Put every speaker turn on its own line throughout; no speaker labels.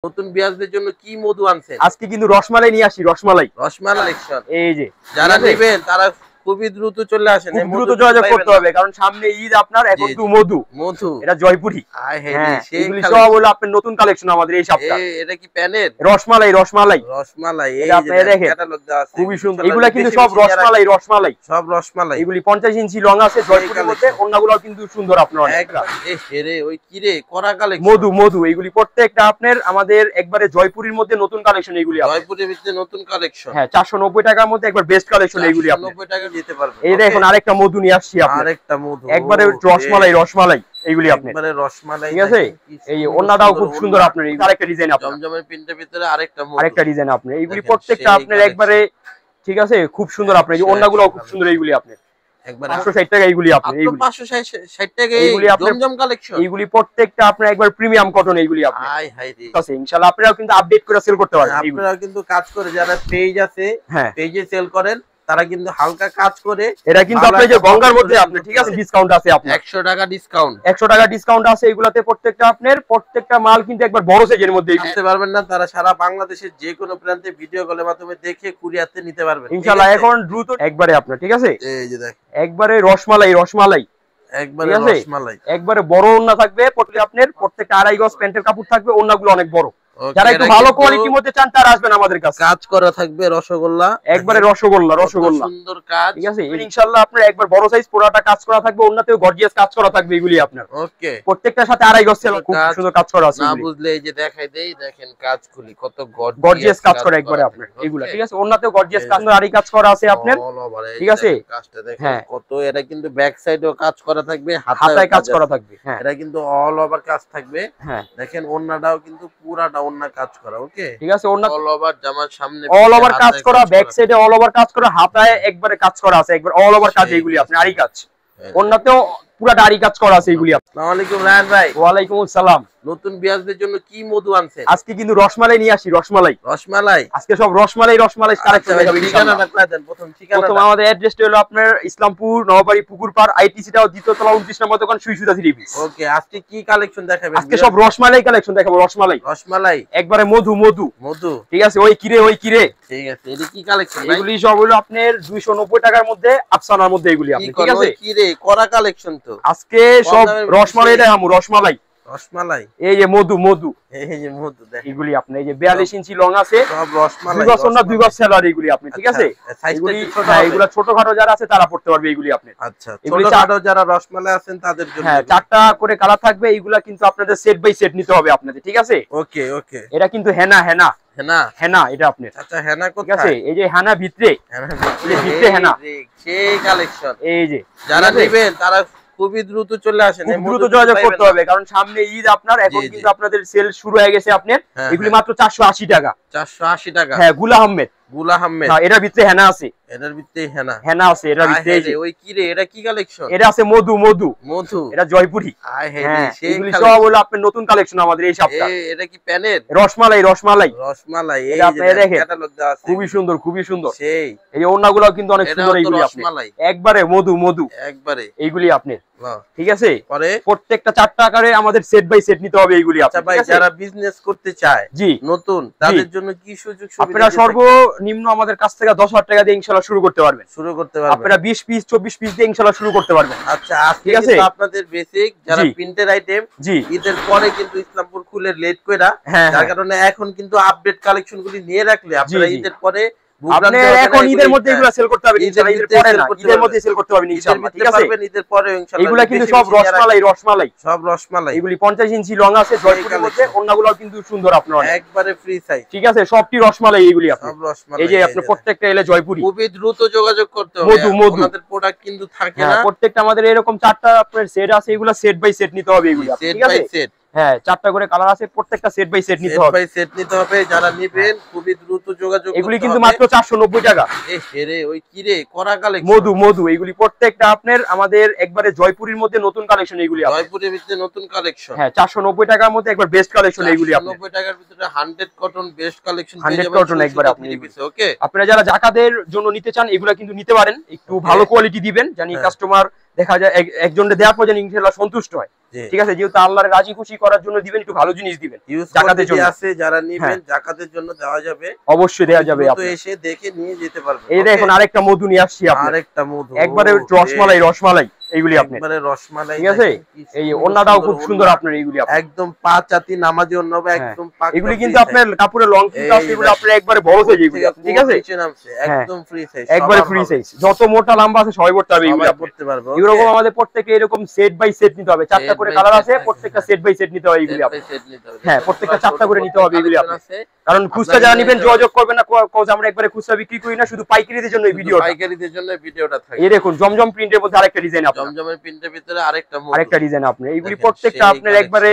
নতুন বিয়ারদের জন্য কি মধু আনছেন?
আজকে কিন্তু রসমালাই নিয়ে আসি। রসমালাই
কালেকশন।
এই যে
যারা নেবেন তারা খুবই দ্রুত চলে আসেন,
খুব দ্রুত যোগাযোগ করতে হবে, কারণ সামনে ঈদ। আপনার এখন তো মধু এটা জয়পুরি। হ্যাঁ, এগুলি সব হলো আপনার নতুন কালেকশন আমাদের এই সপ্তাহে।
এটা কি প্যানের
রসমালাই? রসমালাই
এই
আপনারা দেখেন
ক্যাটালগ দেওয়া আছে,
খুবই সুন্দর। এগুলা কিন্তু সব রসমালাই সব
রসমালাই।
এগুলি 50 ইঞ্চি লং আছে জয়পুরের মধ্যে। অন্যগুলো কিন্তু সুন্দর আপনার
ওই কি রে করা কালেকশন।
মধু এগুলি প্রত্যেকটা আপনার আমাদের একবারে জয়পুরের মধ্যে নতুন কালেকশন। এগুলি
জয়পুরের ভিতরে নতুন কালেকশন।
হ্যাঁ, 490 টাকার মধ্যে একবার বেস্ট কালেকশন এগুলি। আপনি
490 টাকা দিতে পারবেন।
এই দেখুন আরেকটা মধু নিয়ে আসছি।
আরেকটা মধু
একবারে রসমালাই এগুলি আপনি
একবারে রসমালাই।
ঠিক আছে, এই ওন্নাটাও খুব সুন্দর আপনার। এই আরেকটা ডিজাইন আপনার
জমজমের প্রিন্টের ভিতরে আরেকটা
ডিজাইন আপনার। এইগুলি প্রত্যেকটা আপনার একবারে ঠিক আছে, খুব সুন্দর আপনার। এই ওন্নাগুলো খুব সুন্দর এইগুলি আপনি একবারে 560 টাকা এইগুলি আপনি। এইগুলি
560 টাকা
এইগুলি
জমজম কালেকশন।
এইগুলি প্রত্যেকটা আপনার একবার প্রিমিয়াম কটন এইগুলি আপনি।
হাই হাই রে
আছে ইনশাআল্লাহ। আপনারাও কিন্তু আপডেট করে সেল করতে পারবেন।
আপনারাও কিন্তু কাজ করে, যারা পেজ আছে পেজে সেল করেন তারা কিন্তু হালকা কাজ করে।
এটা কিন্তু আপনি যে গঙ্গার মধ্যে আপনি ঠিক আছে ডিসকাউন্ট আছে আপনার
100 টাকা ডিসকাউন্ট।
100 টাকা ডিসকাউন্ট আছে এগুলাতে। প্রত্যেকটা মাল কিন্তু একবার বড় সাইজের মধ্যে
নিতে পারবেন না, তারা সারা বাংলাদেশের যে কোনো প্রান্তে ভিডিও কলের মাধ্যমে দেখে কুরিয়ারতে নিতে পারবেন
ইনশাআল্লাহ। এখন দ্রুত একবারে আপনার ঠিক আছে।
এই যে দেখ
একবারে রসমালাই
একবারে রসমালাই।
একবারে বড় ওন্না থাকবে আপনার। প্রত্যেকটা 2.5 গজ প্যান্টের কাপড় থাকবে। ওন্নাগুলো অনেক বড়। যারা একটু ভালো কোয়ালিটির মধ্যে চান তারা আসবেন আমাদের কাছে।
কাজ করা থাকবে রসগোল্লা,
একবারে রসগোল্লা
সুন্দর কাজ।
ঠিক আছে, ইনশাআল্লাহ আপনার একবার বড় সাইজ পুরোটা কাজ করা থাকবে। ওন্নাতেও গর্জিয়াস কাজ করা থাকবে এগুলি আপনার।
ওকে,
প্রত্যেকটার সাথে 2.5 গজ সেল খুব সুন্দর কাজ করা আছে।
না বুঝলে এই যে দেখাই দেই, দেখেন কাজ খুলি কত
গর্জিয়াস কাজ করা একবারে আপনার এগুলা। ঠিক আছে, ওন্নাতেও গর্জিয়াস কাজ আরি কাজ করা আছে আপনার। ঠিক আছে,
কাজটা দেখেন কত। এটা কিন্তু ব্যাক সাইডেও কাজ করা থাকবে,
হাতায় কাজ করা থাকবে। হ্যাঁ,
এটা কিন্তু অল ওভার কাজ থাকবে।
হ্যাঁ,
দেখেন ওন্নাটাও কিন্তু পুরাটা ওন্না কাজ করা। ওকে,
ঠিক আছে, ওন্না
অল ওভার জামার সামনে
অল ওভার কাজ করা, ব্যাক সাইডে অল ওভার কাজ করা, হাতায় একবারে কাজ করা আছে একবার অল ওভার কাজ এগুলি আপনি। আরি কাজ ওন্নাতেও পুরাটা আরি কাজ করা আছে এগুলি। আসসালামু
আলাইকুম রায়হান ভাই।
ওয়া আলাইকুম আসসালাম।
নতুন বিয়ারদের জন্য কি মধু আনছেন?
আজকে কিন্তু রসমালাই নিয়ে আসি। রসমালাই আজকে সব রসমালাই কালেকশন দেখাবো ইনশাআল্লাহ। প্রথম আমাদের অ্যাড্রেসটা হলো আপনার ইসলামপুর নওবাড়ি পুকুরপাড়। আইটিসিটাও দ্বিতীয় তলা 29 নম্বর দোকান সুইসুদা 3 পিস।
ওকে, আজকে কি কালেকশন দেখাবেন?
আজকে সব রসমালাই কালেকশন দেখাবো। রসমালাই একবারে মধু ঠিক আছে। ওই কিরে
ঠিক আছে। এটা কি কালেকশন?
এগুলি সব হলো আপনার 290 টাকার মধ্যে, আফসানার মধ্যে এগুলি আপনি। ঠিক আছে,
কিরে করা কালেকশন তো।
আজকে সব রসমালাই দেখাবো। রসমালাই এই যে মধু
দেখেন
এগুলি আপনি। এই যে 42 ইঞ্চি লং আছে
সব রসমালাই।
2 গজ না 2 গজ সেলার এগুলি আপনি। ঠিক আছে, এগুলি এগুলা ছোটখাটো যারা আছে তারা পড়তে পারবে এগুলি আপনি।
আচ্ছা, ছোটখাটো যারা রসমালাই আছেন তাদের জন্য।
হ্যাঁ, 4টা করে কালার থাকবে। এগুলা কিন্তু আপনাদের সেট বাই সেট নিতে হবে আপনাদের। ঠিক আছে,
ওকে।
এটা কিন্তু হেনা এটা আপনি।
আচ্ছা, হেনা কোথায়?
ঠিক আছে, এই যে হেনা ভিতরে হেনা
সেই কালেকশন।
এই যে
যারা নেবেন তারা খুবই দ্রুত চলে আসেন,
দ্রুত যোগাযোগ করতে হবে, কারণ সামনে ঈদ আপনার। এখন কিন্তু আপনাদের সেল শুরু হয়ে গেছে আপনার। এগুলি মাত্র 480 টাকা।
480 টাকা।
হ্যাঁ, গুলা আহমেদ
হ্যাঁ,
এটার ভিতরে হেনা আছে।
এটার ভিতরে
হেনা আছে এটার ভিতরে। এই যে
ওই কি রে, এটা কি কালেকশন?
এটা আছে মধু এটা জয়পুরি।
হ্যাঁ,
এগুলি সব হলো আপনার নতুন কালেকশন আমাদের এই সপ্তাহে।
এটা কি প্যানের?
রসমালাই
এই যে
দেখেন
ক্যাটালগ দেওয়া আছে,
খুবই সুন্দর।
সেই
এই যে ওন্নাগুলো কিন্তু অনেক সুন্দর এইগুলি আপনি। একবারে মধু একবারে এইগুলি আপনি। ঠিক আছে, প্রত্যেকটা 4টা আকারে আমাদের সেট বাই সেট নিতে হবে এইগুলি।
আচ্ছা ভাই, যারা বিজনেস করতে চায়
জি
নতুন, তাদের জন্য কি সুযোগ সুবিধা?
আপনারা সর্বনিম্ন আমাদের কাছ থেকে 10,000 টাকা দিয়ে ইনশাআল্লাহ শুরু করতে পারবেন। আপনারা 20 পিস 24 পিস দিয়ে ইনশাআল্লাহ শুরু করতে পারবেন।
আচ্ছা, ঠিক আছে। আপনাদের বেসিক যারা প্রিন্টের আইটেম ঈদের পরে কিন্তু ইসলামপুর খুলে লেট কইরা, যার কারণে এখন কিন্তু আপডেট কালেকশন গুলি নিয়ে রাখলে আপনারা ঈদের পরে
এখন ঈদের মধ্যে এগুলা সেল করতে হবে ইনশাআল্লাহ। ঈদের পরে না, ঈদের মধ্যে সেল করতে পারবেন ইনশাআল্লাহ। ঠিক আছে,
ঈদের পরে ইনশাআল্লাহ।
এগুলা কিন্তু সব রসমালাই এগুলি 50 ইঞ্চি লং আছে জয়পুরের মধ্যে। ওন্নাগুলো কিন্তু সুন্দর আপনার,
একবারে ফ্রি সাইজ।
ঠিক আছে, সবটি রসমালাই এগুলি আপনি। এই যে আপনি প্রত্যেকটা এলে জয়পুরি।
খুবই দ্রুত যোগাযোগ করতে হবে, আমাদের প্রোডাক্ট কিন্তু থাকে না।
প্রত্যেকটা আমাদের এরকম 4টা আপনার সেট আছে। এগুলা সেট বাই সেট নিতে হবে এগুলি। ঠিক আছে, হ্যাঁ, 4টা করে কালার আছে। প্রত্যেকটা সেট বাই সেট নিতে হবে।
যারা নেবেন খুবই দ্রুত যোগাযোগ।
এগুলি কিন্তু মাত্র 490 টাকা।
ওই কি রে করা কালেকশন।
মধু এগুলি প্রত্যেকটা আপনার আমাদের একবারে জয়পুরের মধ্যে নতুন কালেকশন এগুলি।
জয়পুরের ভিতরে নতুন কালেকশন।
হ্যাঁ, 490 টাকার মধ্যে একবার বেস্ট কালেকশন এগুলি।
490 টাকার ভিতরে 100 কটন বেস্ট কালেকশন
100 কটন একবার আপনি।
ওকে,
আপনারা যারা জাকাতের জন্য নিতে চান এগুলা কিন্তু নিতে পারেন। একটু ভালো কোয়ালিটি দিবেন, জানি কাস্টমার দেখা যায় একজনকে দেওয়ার পর যেন ইনশাআল্লাহ সন্তুষ্ট হয়। ঠিক আছে, যেহেতু আল্লাহর রাজি খুশি করার জন্য দিবেন, একটু ভালো জিনিস দিবেন।
জাকাতের জন্য আছে, যারা নেবেন জাকাতের জন্য দেওয়া যাবে,
অবশ্যই দেওয়া যাবে,
তো এসে দেখে নিয়ে যেতে পারবেন।
এই দেখুন আরেকটা মধু নিয়ে আসছি আপনার,
আরেকটা মধু
একবারে রসমালাই এইগুলি আপনার,
একবারে রসমালাই,
ঠিক আছে। এই ওন্নাটাও খুব সুন্দর আপনার, এইগুলি
একদম পাঁচ চাতি নামাজি ওন্না হবে, একদম পাক।
এগুলি কিন্তু আপনার কাপড়ের লং ফিট আছে, এগুলো আপনার একবারে বড় সাইজ এগুলি, ঠিক আছে,
একদম ফ্রি সাইজ,
একবারে ফ্রি সাইজ, যত মোটা লম্বা আছে সবাই পড়তে পারবে, এগুলো
পড়তে পারবে।
এরকম আমাদের প্রত্যেককে এরকম সেট বাই সেট নিতে হবে, 4টা করে কালার আছে, প্রত্যেকটা সেট বাই সেট নিতে হবে এগুলি আপনার, হ্যাঁ প্রত্যেকটা 4টা করে নিতে হবে এগুলি আপনার। কারণ খুচরা যারা নেবেন যোগাযোগ করবেন না, কজ আমরা একবারে খুচরা বিক্রি করি না, শুধু পাইকারিদের জন্য এই ভিডিওটা,
পাইকারিদের জন্য ভিডিওটা থাকে।
এই দেখুন জমজম প্রিন্টের মধ্যে আরেকটা ডিজাইন আপনার,
জমজমের প্রিন্টের ভিতরে আরেকটা ডিজাইন
আপনার, এইগুলি প্রত্যেকটা আপনার একবারে,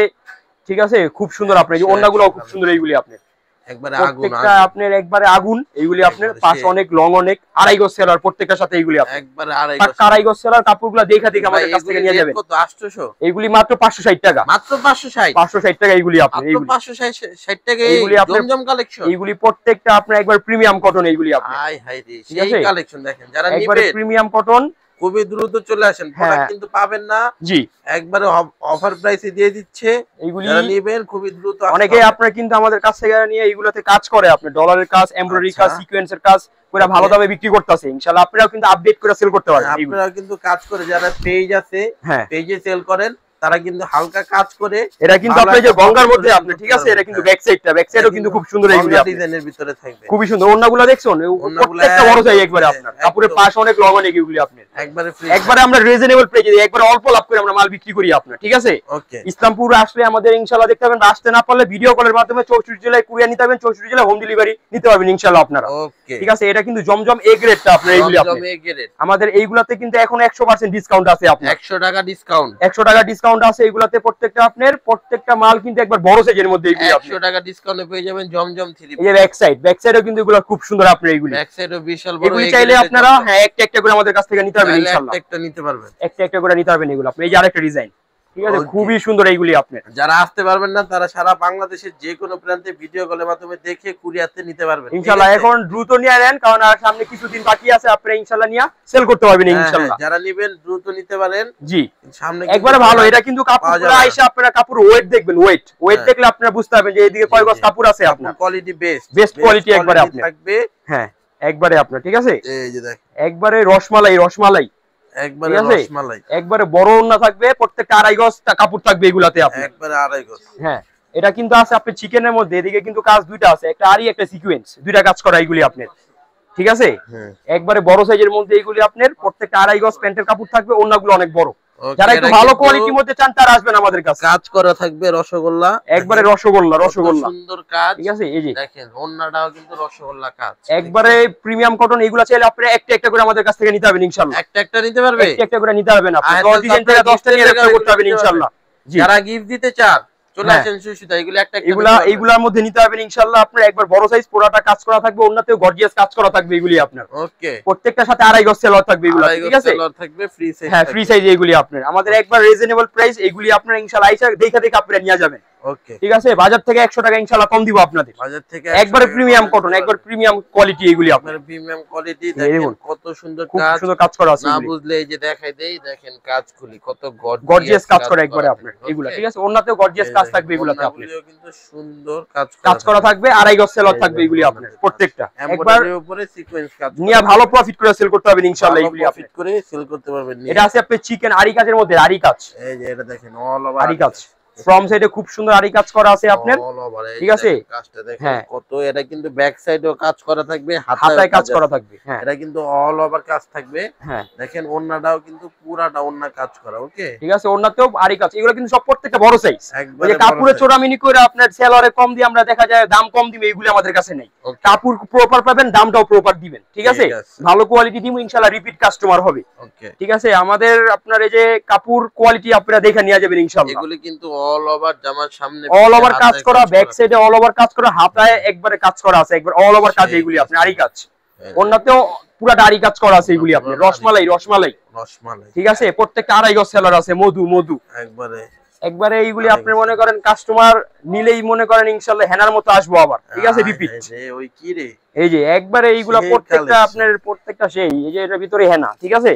ঠিক আছে, খুব সুন্দর আপনার, এই ওন্নাগুলোও খুব সুন্দর এইগুলি আপনার,
একবারে আগুন,
প্রত্যেকটা আপনার একবারে আগুন, এইগুলি আপনার পাশ অনেক লং অনেক, 2.5 গজ সেলার প্রত্যেকটার সাথে এইগুলি আপনার
একবারে
2.5 গজ সেলার। কাপড়গুলো দেখা আমাদের কাছ থেকে নিয়ে যাবেন।
কত 800?
এইগুলি মাত্র 560 টাকা,
মাত্র 560
টাকা এইগুলি আপনার,
এইগুলি 560 টাকা এইগুলি জমজম কালেকশন,
এইগুলি প্রত্যেকটা আপনার একবার প্রিমিয়াম কটন এইগুলি আপনার,
হাই হাই রে সেই কালেকশন দেখেন, যারা নেবেন
একবার প্রিমিয়াম কটন,
খুবই দ্রুত চলে আসেন, প্রোডাক্ট কিন্তু পাবেন না,
জি
একবারে অফার প্রাইসে দিয়ে দিচ্ছে,
এইগুলি
যারা নেবেন খুবই দ্রুত।
অনেকে আপনারা কিন্তু আমাদের কাছ থেকে নিয়ে এইগুলোতে কাজ করে, আপনি ডলারের কাজ, এমব্রয়ডারি কাজ, সিকোয়েন্সের কাজ করে ভালো দামে বিক্রি করতেছে, ইনশাআল্লাহ আপনারাও কিন্তু আপডেট করে সেল করতে পারবেন।
আপনারাও কিন্তু কাজ করে, যারা পেজ আছে পেজে সেল করেন তারা কিন্তু হালকা কাজ করে,
এটা কিন্তু আপনি যে গঙ্গার মধ্যে আপনি, ঠিক আছে, এটা কিন্তু ব্যাক সাইডও কিন্তু খুব সুন্দর, এইগুলি
ডিজাইনের ভিতরে থাকবে,
খুবই সুন্দর। ওন্নাগুলো দেখছেন প্রত্যেকটা বড় সাইজ একবারে আপনার, কাপড়ের পাশ অনেক লং অনেক, এগুলি আপনি একবারে আমরা রিজনেবল প্রাইসে একবারে অল্প লাভ করে আমরা মাল বিক্রি করি আপনার, ঠিক আছে। ইসলামপুর আসলে আমাদের ইনশাআল্লাহ দেখতে পাবেন, আসতে না পারলে ভিডিও কলের মাধ্যমে 64 জেলায় কুরিয়ার নিতে পারবেন, 64 জেলায় হোম ডেলিভারি নিতে পারবেন ইনশাআল্লাহ আপনারা, ঠিক আছে। এটা কিন্তু জমজম এ গ্রেডটা আপনার, এইগুলি আপনার আমাদের এইগুলাতে কিন্তু এখন 100% ডিসকাউন্ট আছে আপনার,
100 টাকা ডিসকাউন্ট,
100 টাকা ডিসকাউন্ট আছে এইগুলাতে, প্রত্যেকটা আপনার প্রত্যেকটা মাল কিন্তু একবার বড় সাইজের মধ্যে, এইগুলি
100 টাকা ডিসকাউন্টে পেয়ে যাবেন জমজম 3।
এই যে ব্যাক সাইডও কিন্তু এগুলো খুব সুন্দর আপনার, এইগুলি
ব্যাক সাইডও বিশাল বড়,
এগুলি চাইলে আপনারা একটা একটা করে আমাদের কাছ থেকে নিতে পারবেন ইনশাআল্লাহ,
একটা নিতে পারবেন,
একটা করে নিতে পারবেন এগুলো আপনি। এই যে আরেকটা ডিজাইন, ঠিক আছে, খুবই সুন্দর এইগুলি আপনার।
যারা আসতে পারবেন না তারা সারা বাংলাদেশের যে কোনো প্রান্তে ভিডিও কলের মাধ্যমে দেখে কুরিয়ারতে নিতে পারবেন
ইনশাআল্লাহ। এখন দ্রুত নিয়ে নেন, কারণ আর সামনে কিছুদিন বাকি আছে, আপনারা ইনশাআল্লাহ নিয়ে সেল করতে পারবেন ইনশাআল্লাহ।
যারা নেবেন দ্রুত নিতে পারেন,
জি
সামনে
একবারে ভালো। এটা কিন্তু কাপড়গুলো আইসা আপনারা কাপড় ওয়েট দেখবেন, ওয়েট দেখলে আপনারা বুঝতে পারবেন যে এইদিকে কয় গজ কাপড় আছে আপনার,
কোয়ালিটি
বেস্ট কোয়ালিটি একবারে আপনার থাকবে, হ্যাঁ একবারে আপনার, ঠিক আছে।
এই যে দেখেন
একবারে রসমালাই একবারে রসমালাই, একবারে বড় ওন্না থাকবে, প্রত্যেকটা 2.5 গজ কাপড় থাকবে এগুলাতে আপনার,
একবারে 2.5 গজ।
হ্যাঁ এটা কিন্তু আছে আপনি চিকেনের মধ্যে, এদিকে কিন্তু কাজ দুইটা আছে, একটা আরি একটা সিকোয়েন্স, দুইটা কাজ করা এইগুলি আপনার, ঠিক আছে। একবারে বড় সাইজের মধ্যে এইগুলি আপনার, প্রত্যেকটা 2.5 গজ প্যান্টের কাপড় থাকবে, ওন্নাগুলো অনেক বড়। যারা একটু ভালো কোয়ালিটির মধ্যে চান তারা আসবেন আমাদের কাছে।
কাজ করা থাকবে রসগোল্লা,
একবারে রসগোল্লা
সুন্দর কাজ,
ঠিক আছে। এই যে
দেখেন ওন্নাটাও কিন্তু রসগোল্লা কাজ,
একবারে প্রিমিয়াম কটন। এগুলা চাইলে আপনারা একটা একটা করে আমাদের কাছ থেকে নিতে পারবেন ইনশাআল্লাহ,
একটা নিতে পারবে,
একটা করে নিতে পারবেন আপনি, 10 ডিজাইন থেকে 10টা নিয়ে ব্যবসা করতে পারবেন ইনশাআল্লাহ।
যারা গিফট দিতে চান চলে আসেন সুশীতা,
এগুলার মধ্যে নিতে পারবেন ইনশাআল্লাহ। আপনার একবার বড় সাইজ পুরাটা কাজ করা থাকবে, ওন্নাতেও গর্জিয়াস কাজ করা থাকবে এগুলি আপনার, ওকে। প্রত্যেকটার সাথে 2.5 গজ সেলর থাকবে এগুলা, ঠিক আছে, সেলর থাকবে, ফ্রি সাইজ, হ্যাঁ ফ্রি সাইজ এগুলি আপনার। আমাদের একবার রিজনেবল প্রাইস, এগুলি আপনারা ইনশাআল্লাহ আইসা দেখে আপনারা নিয়ে যাবেন, ওকে ঠিক আছে। বাজার থেকে 100 টাকা ইনশাআল্লাহ কম দিব আপনাদের, বাজার থেকে একবারে প্রিমিয়াম কটন, একবার প্রিমিয়াম কোয়ালিটি এগুলি আপনার, প্রিমিয়াম কোয়ালিটি। দেখেন কত সুন্দর কাজ করা আছে, না বুঝলে এই যে দেখাই দেই, দেখেন কাজ খুলি কত গর্জিয়াস কাজ করা একবারে আপনার এগুলা, ঠিক আছে। ওন্নাতেও গর্জিয়াস কাজ থাকবে এগুলাতে আপনার, কিন্তু সুন্দর কাজ করা থাকবে, 2.5 গজ সেলর থাকবে এগুলি আপনার প্রত্যেকটা, একবার উপরে সিকোয়েন্স কাজ নিয়ে ভালো প্রফিট করে সেল করতে পারবেন ইনশাআল্লাহ, এগুলি প্রফিট করে সেল করতে পারবেন। এটা আছে আপনার চিকেন আরি কাজের মধ্যে, আরি কাজ, এই যে এটা দেখেন অল ওভার আরি কাজ, ফ্রম সাইডে খুব সুন্দর আরি কাজ করা আছে আপনার, ঠিক আছে। কাজটা দেখেন কত, এটা কিন্তু ব্যাক সাইডেও কাজ করা থাকবে, হাতায় কাজ করা থাকবে, হ্যাঁ এটা কিন্তু অল ওভার কাজ থাকবে, হ্যাঁ দেখেন ওন্নাটাও কিন্তু পুরাটা ওন্না কাজ করা, ওকে ঠিক আছে। ওন্নাতেও আরি কাজ, এগুলো কিন্তু সব প্রত্যেকটা বড় সাইজ, এই যে কাপড়ে চোরামিনি করে আপনার সেলরে কম দিয়ে আমরা দেখা যায় দাম কম দিবে, এগুলো আমাদের কাছে নেই। কাপড় প্রপার পাবেন, দামটাও প্রপার দিবেন, ঠিক আছে। ভালো কোয়ালিটি দিমু ইনশাআল্লাহ, রিপিট কাস্টমার হবে, ওকে ঠিক আছে। আমাদের আপনার এই যে কাপড় কোয়ালিটি আপনারা দেখে নিয়ে যাবেন ইনশাআল্লাহ। এগুলো কিন্তু অল ওভার জামার সামনে অল ওভার কাজ করা, ব্যাক সাইডে অল ওভার কাজ করা, হাতায় একবারে কাজ করা আছে, একবার অল ওভার কাজ এগুলি আপনি আরি কাজ, ওন্নাতেও পুরো দাড়ি কাজ করা আছে এগুলি আপনি, রসমালাই, ঠিক আছে। প্রত্যেকটা 2.5 গজ সেলর আছে, মধু একবারে এইগুলি আপনি মনে করেন কাস্টমার নিলেই মনে করেন ইনশাআল্লাহ হেনার মতো আসবো আবার, ঠিক আছে। রিপিট ওই কি রে, এই যে একবারে এইগুলা প্রত্যেকটা আপনার প্রত্যেকটা সেই, এই যে এটার ভিতরে হেনা, ঠিক আছে।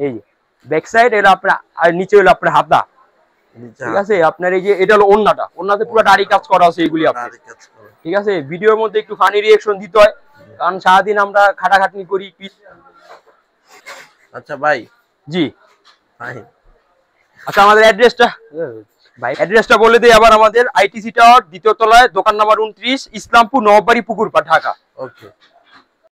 এই যে ব্যাক সাইড এটা আপনার, আর নিচে হলো আপনার হাতা, ঠিক আছে আপনার এই যে এটা হলো ওন্নাতে পুরো দাড়ি কাজ করা আছে এইগুলি আপনার, ঠিক আছে। ভিডিওর মধ্যে একটু ফানি রিঅ্যাকশন দিতে হয় কারণ সারাদিন আমরা খাটাখাটনি করি।
আচ্ছা ভাই,
জি
ভাই
আচ্ছা আমাদের অ্যাড্রেসটা বলে দেই আবার। আমাদের আইটিসি টাওয়ার দ্বিতীয় তলায়, দোকান নাম্বার 29, ইসলামপুর নবাববাড়ি পুকুরপাড়, ঢাকা।
ওকে।